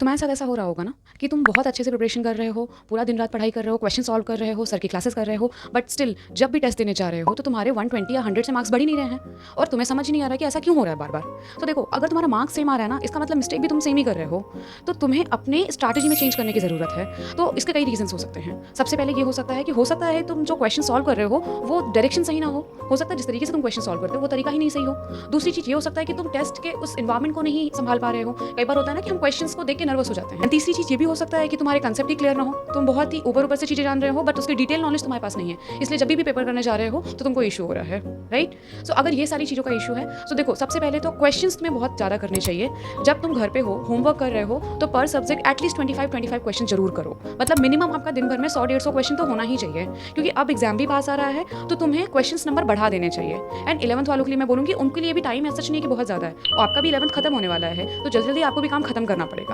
तुम्हारे साथ ऐसा हो रहा होगा ना कि तुम बहुत अच्छे से प्रिपरेशन कर रहे हो, पूरा दिन रात पढ़ाई कर रहे हो, क्वेश्चन सॉल्व कर रहे हो, सर की क्लासेस कर रहे हो, बट स्टिल जब भी टेस्ट देने जा रहे हो तो तुम्हारे 120 या 100 से मार्क्स बढ़ ही नहीं रहे हैं और तुम्हें समझ ही नहीं आ रहा कि ऐसा क्यों हो रहा है बार बार। तो देखो, अगर तुम्हारा मार्क्स सेम आ रहा है ना, इसका मतलब मिस्टेक भी तुम सेम ही कर रहे हो। तो तुम्हें अपने स्ट्रैटेजी में चेंज करने की ज़रूरत है। तो इसके कई रीजंस हो सकते हैं। सबसे पहले ये हो सकता है तुम जो क्वेश्चन सॉल्व कर रहे हो वो डायरेक्शन सही ना हो सकता है जिस तरीके से तुम क्वेश्चन सॉल्व करते हो वो तरीका ही नहीं सही हो। दूसरी चीज़ ये हो सकता है कि तुम टेस्ट के उस इन्वायरमेंट को नहीं संभाल पा रहे हो। कई बार होता है ना कि हम क्वेश्चंस को देख के नर्वस हो जाते हैं। तीसरी चीज़ ये भी हो सकता है कि तुम्हारे कंसेप्ट ही क्लियर ना हो, तुम बहुत ही ऊपर से चीज़ें जान रहे हो बट उसकी डिटेल नॉलेज तुम्हारे पास नहीं है, इसलिए जब भी पेपर करने जा रहे हो तो तुमको इशू हो रहा है। राइट। सो अगर ये सारी चीज़ों का इशू है तो देखो, सबसे पहले तो क्वेश्चंस तुम्हें बहुत ज़्यादा करने चाहिए। जब तुम घर पे हो, होमवर्क कर रहे हो, तो पर सब्जेक्ट एटलीस्ट 25 क्वेश्चन जरूर करो। मतलब मिनिमम आपका दिन भर में 100-150 क्वेश्चन तो होना ही चाहिए, क्योंकि अब एग्जाम भी पास आ रहा है तो तुम्हें क्वेश्चन नंबर बढ़ा देने चाहिए। एंड 11th वालों के लिए मैं बोलूँगी, उनके लिए भी टाइम ऐसा नहीं है कि बहुत ज़्यादा है, और आपका भी 11th खत्म होने वाला है, तो जल्दी जल्दी आपको भी काम खत्म करना पड़ेगा।